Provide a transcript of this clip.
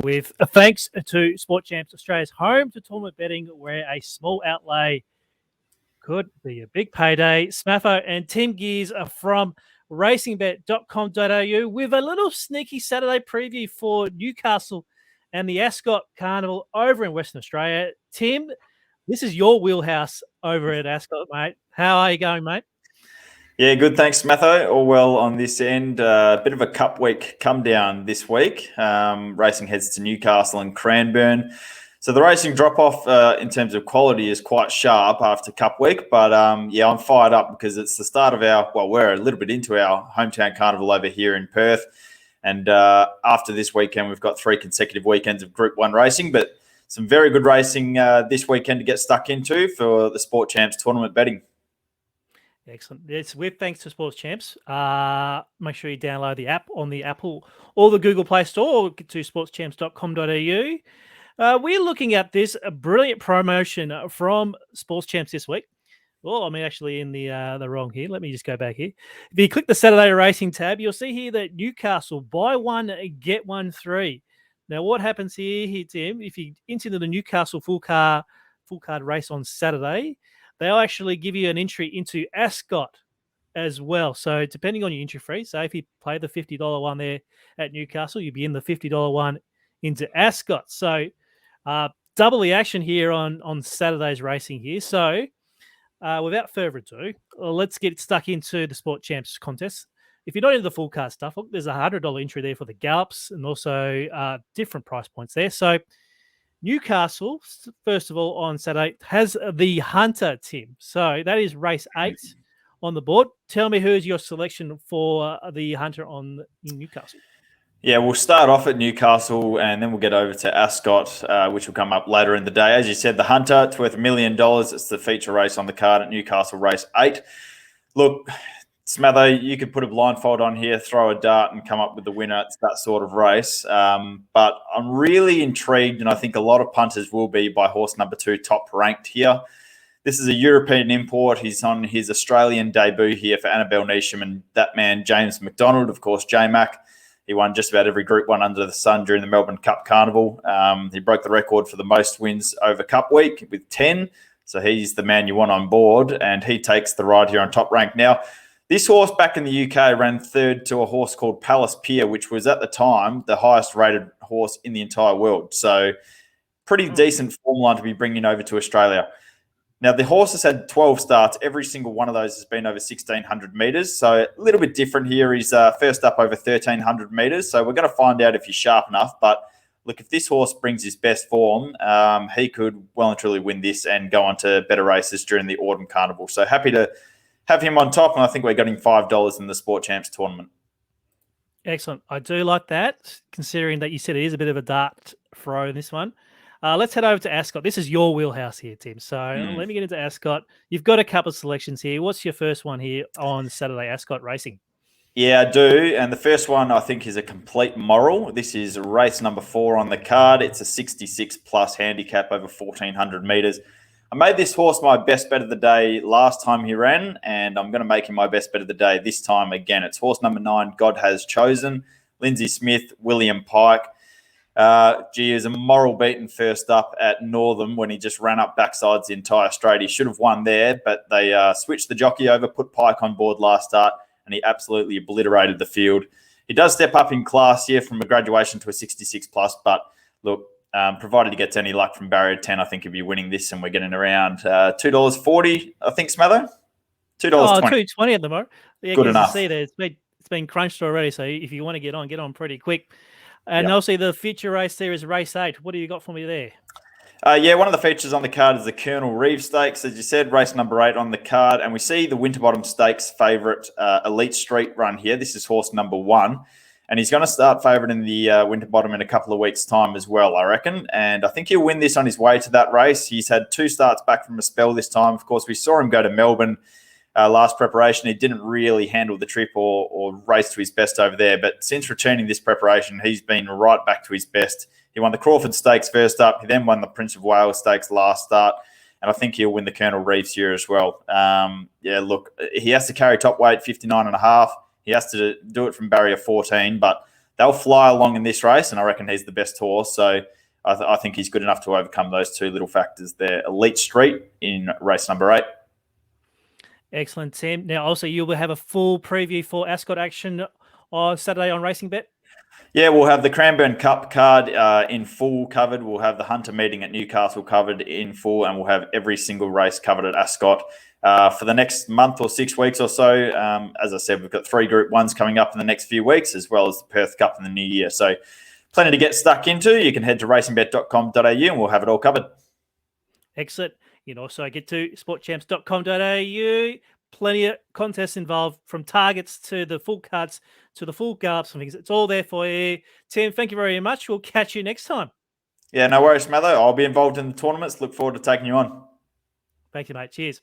with thanks to SportChamps, Australia's home to tournament betting, where a small outlay could be a big payday. Smatho and Tim Geers are from RacingBet.com.au with a little sneaky Saturday preview for Newcastle and the Ascot Carnival over in Western Australia. Tim, this is your wheelhouse over at Ascot, mate. How are you going, mate? Yeah, good. Thanks, Smatho. All well on this end. A bit of a cup week come down this week. Racing heads to Newcastle and Cranbourne. So the racing drop-off in terms of quality is quite sharp after Cup Week. But, yeah, I'm fired up because it's the start of we're a little bit into our hometown carnival over here in Perth. And after this weekend, we've got 3 consecutive weekends of Group 1 racing. But some very good racing this weekend to get stuck into for the SportChamps tournament betting. Excellent. It's with thanks to SportChamps. Make sure you download the app on the Apple or the Google Play Store, or get to sportchamps.com.au. We're looking at this brilliant promotion from SportChamps this week. Oh, I'm actually in the wrong here. Let me just go back here. If you click the Saturday Racing tab, you'll see here that Newcastle, buy one, get one free. Now, what happens here, Tim, if you enter the Newcastle full card race on Saturday, they'll actually give you an entry into Ascot as well. So depending on your entry fee, so if you play the $50 one there at Newcastle, you'll be in the $50 one into Ascot. So double the action here on Saturday's racing here. So without further ado, let's get stuck into the SportChamps contest. If you're not into the full card stuff, look, there's a $100 entry there for the gallops and also different price points there. So Newcastle, first of all, on Saturday, has the Hunter, Tim. So that is race 8 on the board. Tell me who's your selection for the Hunter in Newcastle. Yeah, we'll start off at Newcastle and then we'll get over to Ascot, which will come up later in the day. As you said, the Hunter, it's worth $1 million. It's the feature race on the card at Newcastle, race 8. Look, Smatho, you could put a blindfold on here, throw a dart and come up with the winner. It's that sort of race. But I'm really intrigued, and I think a lot of punters will be, by horse number 2, Top Ranked here. This is a European import. He's on his Australian debut here for Annabelle Neesham and that man, James McDonald, of course, J-Mac. He won just about every Group 1 under the sun during the Melbourne Cup Carnival. He broke the record for the most wins over Cup Week with 10. So he's the man you want on board, and he takes the ride here on Top Rank. Now, this horse back in the UK ran third to a horse called Palace Pier, which was at the time the highest rated horse in the entire world. So pretty decent form line to be bringing over to Australia. Now, the horse has had 12 starts. Every single one of those has been over 1,600 metres. So a little bit different here. He's first up over 1,300 metres. So we're going to find out if he's sharp enough. But look, if this horse brings his best form, he could well and truly win this and go on to better races during the Autumn Carnival. So happy to have him on top. And I think we're getting $5 in the SportChamps tournament. Excellent. I do like that, considering that you said it is a bit of a dart throw in this one. Let's head over to Ascot. This is your wheelhouse here, Tim. So let me get into Ascot. You've got a couple of selections here. What's your first one here on Saturday Ascot racing? Yeah, I do. And the first one I think is a complete moral. This is race number 4 on the card. It's a 66 plus handicap over 1,400 metres. I made this horse my best bet of the day last time he ran, and I'm going to make him my best bet of the day this time again. It's horse number 9, God Has Chosen. Lindsay Smith, William Pike. Geers, a moral beaten first up at Northam when he just ran up backsides the entire straight. He should have won there, but they switched the jockey over, put Pike on board last start, and he absolutely obliterated the field. He does step up in class here from a graduation to a 66 plus, but look, provided he gets any luck from barrier 10, I think he'll be winning this, and we're getting around $2.40, I think, Smatho? $2.20. $2.20 at the moment. Yeah, good enough. See there, it's been crunched already, so if you want to get on pretty quick. And also the feature race there is race 8. What do you got for me there? Yeah, one of the features on the card is the Colonel Reeves Stakes, as you said, race number 8 on the card. And we see the Winterbottom Stakes favourite Elite Street run here. This is horse number 1. And he's going to start favourite in the Winterbottom in a couple of weeks' time as well, I reckon. And I think he'll win this on his way to that race. He's had 2 starts back from a spell this time. Of course, we saw him go to Melbourne last preparation. He didn't really handle the trip or race to his best over there. But since returning this preparation, he's been right back to his best. He won the Crawford Stakes first up. He then won the Prince of Wales Stakes last start. And I think he'll win the Colonel Reeves here as well. Yeah, look, he has to carry top weight, 59.5. He has to do it from barrier 14. But they'll fly along in this race, and I reckon he's the best horse. So I think he's good enough to overcome those two little factors there. Elite Street in race number 8. Excellent, Sam. Now, also, you will have a full preview for Ascot action on Saturday on RacingBet. Yeah, we'll have the Cranbourne Cup card in full covered. We'll have the Hunter meeting at Newcastle covered in full, and we'll have every single race covered at Ascot for the next month or 6 weeks or so. As I said, we've got 3 Group 1s coming up in the next few weeks, as well as the Perth Cup in the new year. So plenty to get stuck into. You can head to racingbet.com.au and we'll have it all covered. Excellent. You can also get to sportchamps.com.au. Plenty of contests involved, from targets to the full cuts to the full gallops and things. It's all there for you. Tim, thank you very much. We'll catch you next time. Yeah, no worries, Smatho. I'll be involved in the tournaments. Look forward to taking you on. Thank you, mate. Cheers.